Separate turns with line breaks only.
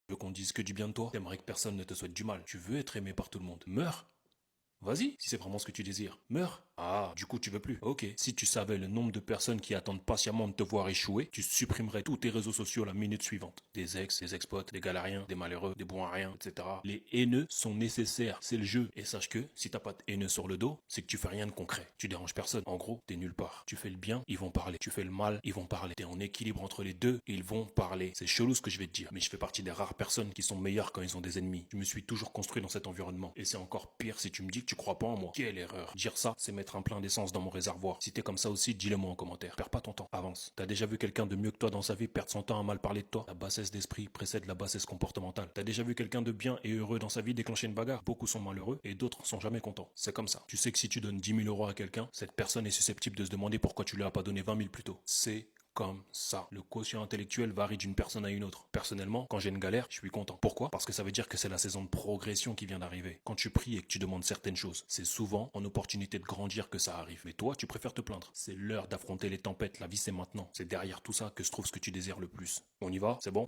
Tu veux qu'on dise que du bien de toi? T'aimerais que personne ne te souhaite du mal. Tu veux être aimé par tout le monde. Meurs. Vas-y, si c'est vraiment ce que tu désires. Meurs. Ah, du coup tu veux plus. Ok. Si tu savais le nombre de personnes qui attendent patiemment de te voir échouer, tu supprimerais tous tes réseaux sociaux la minute suivante. Des ex, des ex-potes, des galériens, des malheureux, des bons à rien, etc. Les haineux sont nécessaires, c'est le jeu. Et sache que, si t'as pas de haineux sur le dos, c'est que tu fais rien de concret. Tu déranges personne. En gros, t'es nulle part. Tu fais le bien, ils vont parler. Tu fais le mal, ils vont parler. T'es en équilibre entre les deux, ils vont parler. C'est chelou ce que je vais te dire, mais je fais partie des rares personnes qui sont meilleures quand ils ont des ennemis. Je me suis toujours construit dans cet environnement. Et c'est encore pire si tu me dis que tu crois pas en moi. Quelle erreur. Dire ça, c'est mettre un plein d'essence dans mon réservoir. Si t'es comme ça aussi, dis-le moi en commentaire. Perds pas ton temps. Avance. T'as déjà vu quelqu'un de mieux que toi dans sa vie perdre son temps à mal parler de toi? La bassesse d'esprit précède la bassesse comportementale. T'as déjà vu quelqu'un de bien et heureux dans sa vie déclencher une bagarre? Beaucoup sont malheureux et d'autres sont jamais contents. C'est comme ça. Tu sais que si tu donnes 10 000 € à quelqu'un, cette personne est susceptible de se demander pourquoi tu lui as pas donné 20 000 plus tôt. C'est comme ça. Le quotient intellectuel varie d'une personne à une autre. Personnellement, quand j'ai une galère, je suis content. Pourquoi? Parce que ça veut dire que c'est la saison de progression qui vient d'arriver. Quand tu pries et que tu demandes certaines choses, c'est souvent en opportunité de grandir que ça arrive. Mais toi, tu préfères te plaindre. C'est l'heure d'affronter les tempêtes. La vie, c'est maintenant. C'est derrière tout ça que se trouve ce que tu désires le plus. On y va? C'est bon?